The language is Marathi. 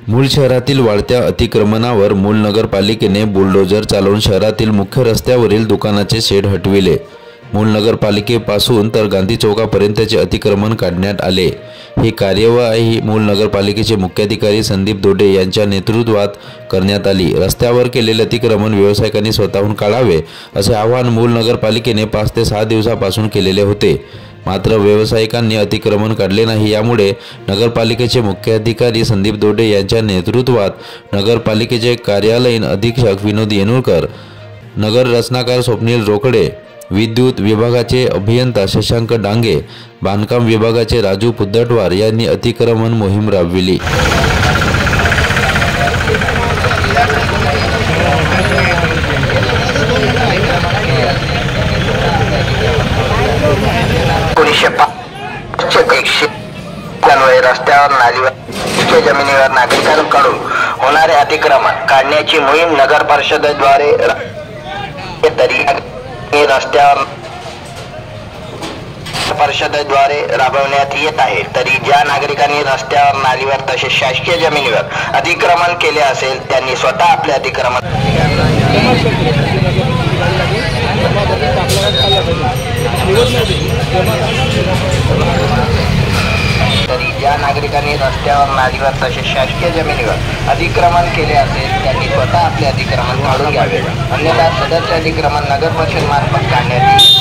मूळ शहरातील वाढत्या अतिक्रमणावर मूळ नगरपालिकेने बुलडोजर चालवून शहरातील मुख्य रस्त्यावरील दुकानाचे शेड हटविले। मूळ नगरपालिकेपासून तर गांधी चौकापर्यंतचे अतिक्रमण काढण्यात आले। ही कार्यवाही मूळ नगरपालिकेचे मुख्याधिकारी संदीप दोडे यांच्या नेतृत्वात करण्यात आली। रस्त्यावर केलेले अतिक्रमण व्यावसायिकांनी स्वतःहून काढावे असे आवाहन मूळ नगरपालिकेने 5 ते 6 दिवसापासून केलेले होते। मात्र व्यावसायिकांनी अतिक्रमण काढले नाही। यामुळे नगरपालिकेचे मुख्याधिकारी संदीप दोडे यांच्या नेतृत्वात नगरपालिकेचे कार्यालयीन अधीक्षक विनोद येनुरकर, नगर रचनाकार स्वप्नील रोकडे, विद्युत विभागाचे अभियंता शशांक डांगे, बांधकाम विभागाचे राजू पुद्धटवार यांनी अतिक्रमण मोहीम राबविली। रस्त्यावर नालीवर जमिनीवर नागरिकांकडून होणारे अतिक्रमण काढण्याची मोहीम नगर परिषदेद्वारे राबवण्यात येत आहे। तरी ज्या नागरिकांनी रस्त्यावर नालीवर तसेच शासकीय जमिनीवर अतिक्रमण केले असेल त्यांनी स्वतः आपले अतिक्रमण ज्या नागरिकांनी रस्त्यावर नालीवर तसेच शासकीय जमिनीवर अतिक्रमण केले असेल त्यांनी स्वतः आपले अतिक्रमण काढून घ्यावे, अन्यथा सदरचे अतिक्रमण नगर परिषद मार्फत काढण्यात येईल।